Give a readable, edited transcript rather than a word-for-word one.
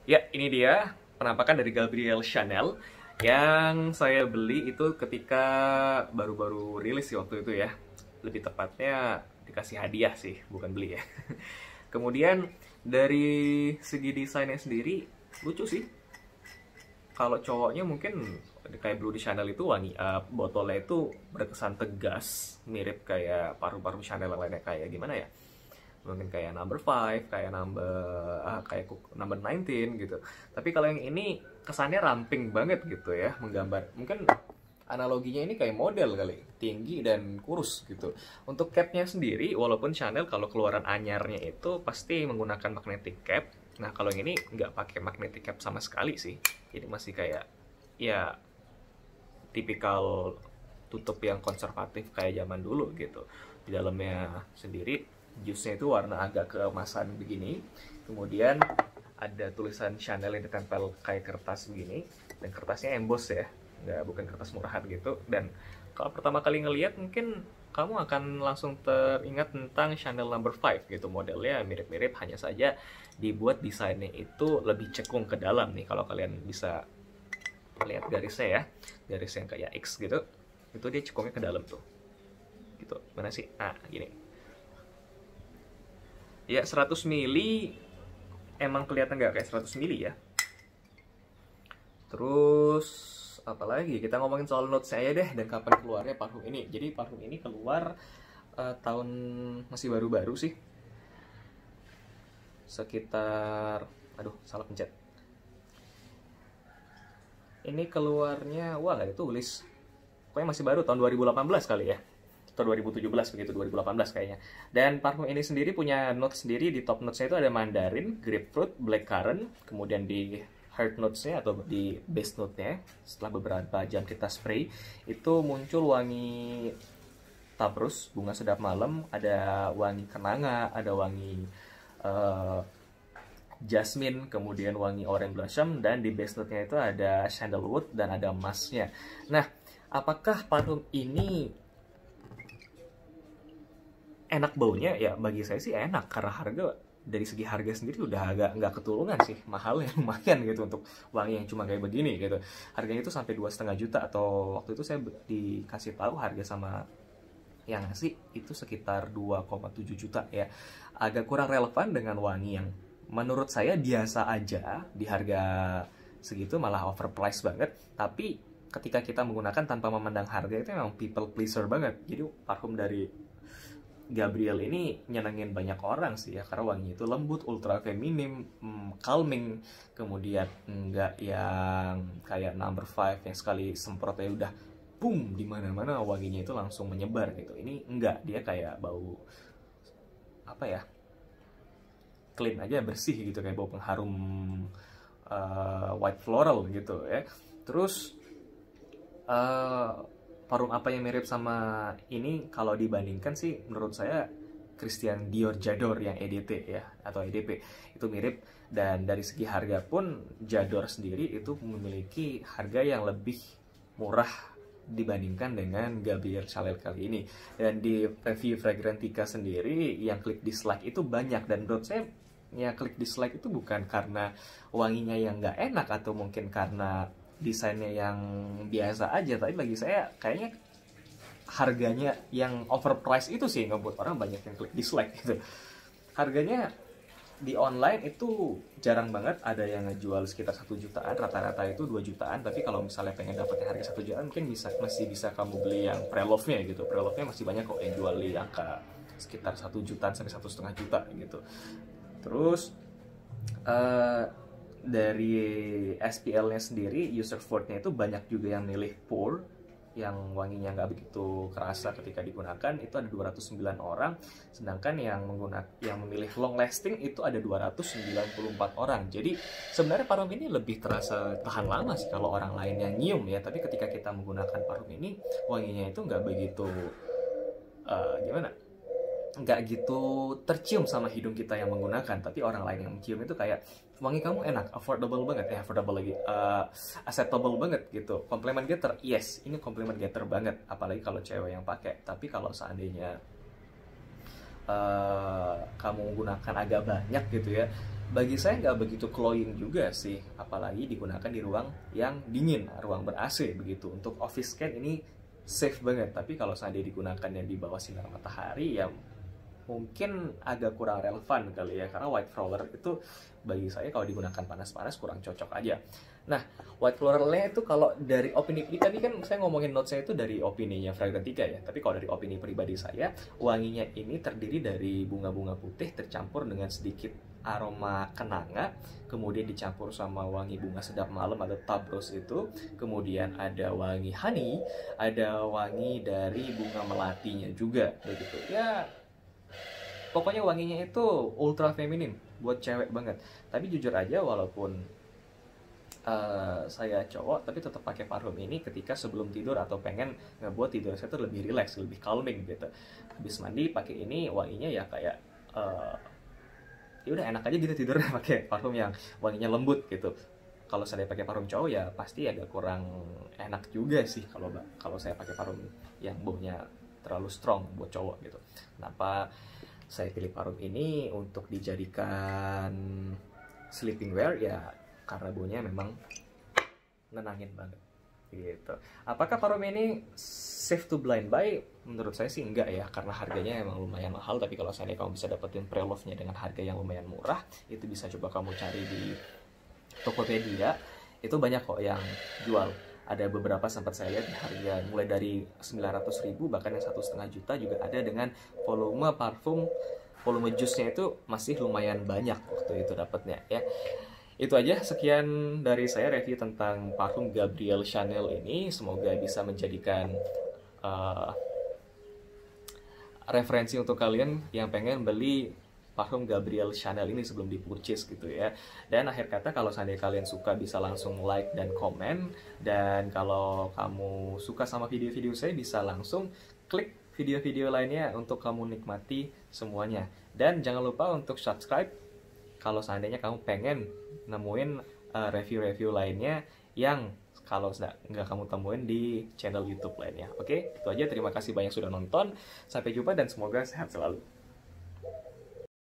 Ya, ini dia penampakan dari Gabrielle Chanel yang saya beli itu ketika baru-baru rilis sih waktu itu ya. Lebih tepatnya dikasih hadiah sih, bukan beli ya. Kemudian dari segi desainnya sendiri lucu sih. Kalau cowoknya mungkin kayak Blue di Chanel itu wangi, botolnya itu berkesan tegas, mirip kayak paru-paru Chanel yang lainnya kayak gimana ya? Mungkin kayak number 5, kayak number 19 gitu. Tapi kalau yang ini kesannya ramping banget gitu ya, menggambar. Mungkin analoginya ini kayak model kali, tinggi dan kurus gitu. Untuk capnya sendiri, walaupun Chanel kalau keluaran anyarnya itu pasti menggunakan magnetic cap. Nah kalau yang ini nggak pakai magnetic cap sama sekali sih. Jadi masih kayak ya tipikal tutup yang konservatif kayak zaman dulu gitu. Di dalamnya sendiri jusnya itu warna agak keemasan begini. Kemudian ada tulisan Chanel yang ditempel kayak kertas begini, dan kertasnya emboss ya, bukan kertas murahan gitu. Dan kalau pertama kali ngelihat mungkin kamu akan langsung teringat tentang Chanel Number 5 gitu. Modelnya mirip-mirip, hanya saja dibuat desainnya itu lebih cekung ke dalam nih. Kalau kalian bisa lihat garisnya ya, garis yang kayak X gitu, itu dia cekungnya ke dalam tuh gitu. Mana sih? Nah gini ya, 100 mili emang kelihatan nggak kayak 100 mili ya. Terus apalagi, kita ngomongin soal notes saya deh dan kapan keluarnya parfum ini. Jadi parfum ini keluar tahun masih baru-baru sih, sekitar, aduh salah pencet. Ini keluarnya, wah nggak ditulis, pokoknya masih baru, tahun 2018 kali ya, atau 2017 begitu, 2018 kayaknya. Dan parfum ini sendiri punya notes sendiri. Di top notesnya itu ada mandarin, grapefruit, blackcurrant. Kemudian di heart notesnya atau di base note-nya, setelah beberapa jam kita spray, itu muncul wangi tabrus, bunga sedap malam, ada wangi kenanga, ada wangi jasmine, kemudian wangi orange blossom, dan di base note-nya itu ada sandalwood dan ada musk-nya. Nah, apakah parfum ini enak baunya? Ya bagi saya sih enak, karena dari segi harga sendiri udah agak nggak ketulungan sih, mahal ya, lumayan gitu untuk wangi yang cuma kayak begini gitu. Harganya itu sampai 2,5 juta, atau waktu itu saya dikasih tahu harga sama yang ngasih itu sekitar 2,7 juta ya. Agak kurang relevan dengan wangi yang menurut saya biasa aja di harga segitu, malah overpriced banget. Tapi ketika kita menggunakan tanpa memandang harga, itu memang people pleaser banget. Jadi parfum dari Gabrielle ini nyenengin banyak orang sih ya, karena wanginya itu lembut, ultra feminim, calming. Kemudian nggak yang kayak number 5 yang sekali semprotnya udah boom di mana-mana wanginya itu langsung menyebar gitu. Ini enggak, dia kayak bau apa ya, clean aja, bersih gitu, kayak bau pengharum white floral gitu ya. Terus parfum apa yang mirip sama ini kalau dibandingkan sih, menurut saya Christian Dior J'adore yang EDT ya, atau EDP itu mirip. Dan dari segi harga pun J'adore sendiri itu memiliki harga yang lebih murah dibandingkan dengan Gabrielle Chanel kali ini. Dan di review Fragrantica sendiri yang klik dislike itu banyak, dan menurut saya ya klik dislike itu bukan karena wanginya yang nggak enak atau mungkin karena desainnya yang biasa aja, tapi bagi saya kayaknya harganya yang overpriced itu sih ngebuat orang banyak yang klik dislike gitu. Harganya di online itu jarang banget ada yang ngejual sekitar 1 jutaan, rata-rata itu 2 jutaan. Tapi kalau misalnya pengen dapetnya harga 1 jutaan, mungkin masih bisa kamu beli yang pre-love-nya gitu. Pre-love-nya masih banyak kok yang jual di angka sekitar 1 jutaan sampai 1,5 juta gitu. Terus dari SPL-nya sendiri, user vote-nya itu banyak juga yang milih pour, yang wanginya nggak begitu kerasa ketika digunakan, itu ada 209 orang. Sedangkan yang memilih long lasting itu ada 294 orang. Jadi sebenarnya parfum ini lebih terasa tahan lama sih kalau orang lain yang nyium ya. Tapi ketika kita menggunakan parfum ini, wanginya itu nggak begitu nggak gitu tercium sama hidung kita yang menggunakan, tapi orang lain yang mencium itu kayak wangi kamu enak, affordable banget ya, affordable lagi, acceptable banget gitu, compliment getter. Yes, ini compliment getter banget, apalagi kalau cewek yang pakai. Tapi kalau seandainya kamu menggunakan agak banyak gitu ya, bagi saya nggak begitu glowing juga sih, apalagi digunakan di ruang yang dingin, ruang ber-AC begitu. Untuk office can ini safe banget, tapi kalau seandainya digunakan yang di bawah sinar matahari ya mungkin agak kurang relevan kali ya, karena white flower itu bagi saya kalau digunakan panas-panas kurang cocok aja. Nah, white flower-nya itu kalau dari opini, tadi kan saya ngomongin notes-nya itu dari opininya Fragrantica ya, tapi kalau dari opini pribadi saya, wanginya ini terdiri dari bunga-bunga putih tercampur dengan sedikit aroma kenanga, kemudian dicampur sama wangi bunga sedap malam atau tuberose itu, kemudian ada wangi honey, ada wangi dari bunga melatinya juga begitu ya. Pokoknya wanginya itu ultra feminim, buat cewek banget. Tapi jujur aja, walaupun saya cowok, tapi tetap pakai parfum ini ketika sebelum tidur atau pengen ngebuat tidur saya tuh lebih relax, lebih calming gitu. Habis mandi pakai ini, wanginya ya kayak ya udah enak aja gitu tidurnya pakai parfum yang wanginya lembut gitu. Kalau saya pakai parfum cowok ya pasti agak kurang enak juga sih kalau saya pakai parfum yang baunya terlalu strong buat cowok gitu. Kenapa saya pilih parfum ini untuk dijadikan sleeping wear ya, karena baunya memang nenangin banget gitu. Apakah parfum ini safe to blind buy? Menurut saya sih enggak ya, karena harganya emang lumayan mahal. Tapi kalau seandainya kamu bisa dapetin pre-love-nya dengan harga yang lumayan murah, itu bisa coba kamu cari di Tokopedia. Itu banyak kok yang jual. Ada beberapa sempat saya lihat di harga mulai dari 900.000, bahkan yang 1,5 juta juga ada, dengan volume parfum, volume jusnya itu masih lumayan banyak waktu itu dapatnya ya. Itu aja, sekian dari saya review tentang parfum Gabrielle Chanel ini. Semoga bisa menjadikan referensi untuk kalian yang pengen beli parfum Gabrielle Chanel ini sebelum di-purchase gitu ya. Dan akhir kata, kalau seandainya kalian suka bisa langsung like dan komen. Dan kalau kamu suka sama video-video saya bisa langsung klik video-video lainnya untuk kamu nikmati semuanya. Dan jangan lupa untuk subscribe kalau seandainya kamu pengen nemuin review-review lainnya yang kalau nggak kamu temuin di channel YouTube lainnya. Oke, itu aja. Terima kasih banyak sudah nonton. Sampai jumpa dan semoga sehat selalu.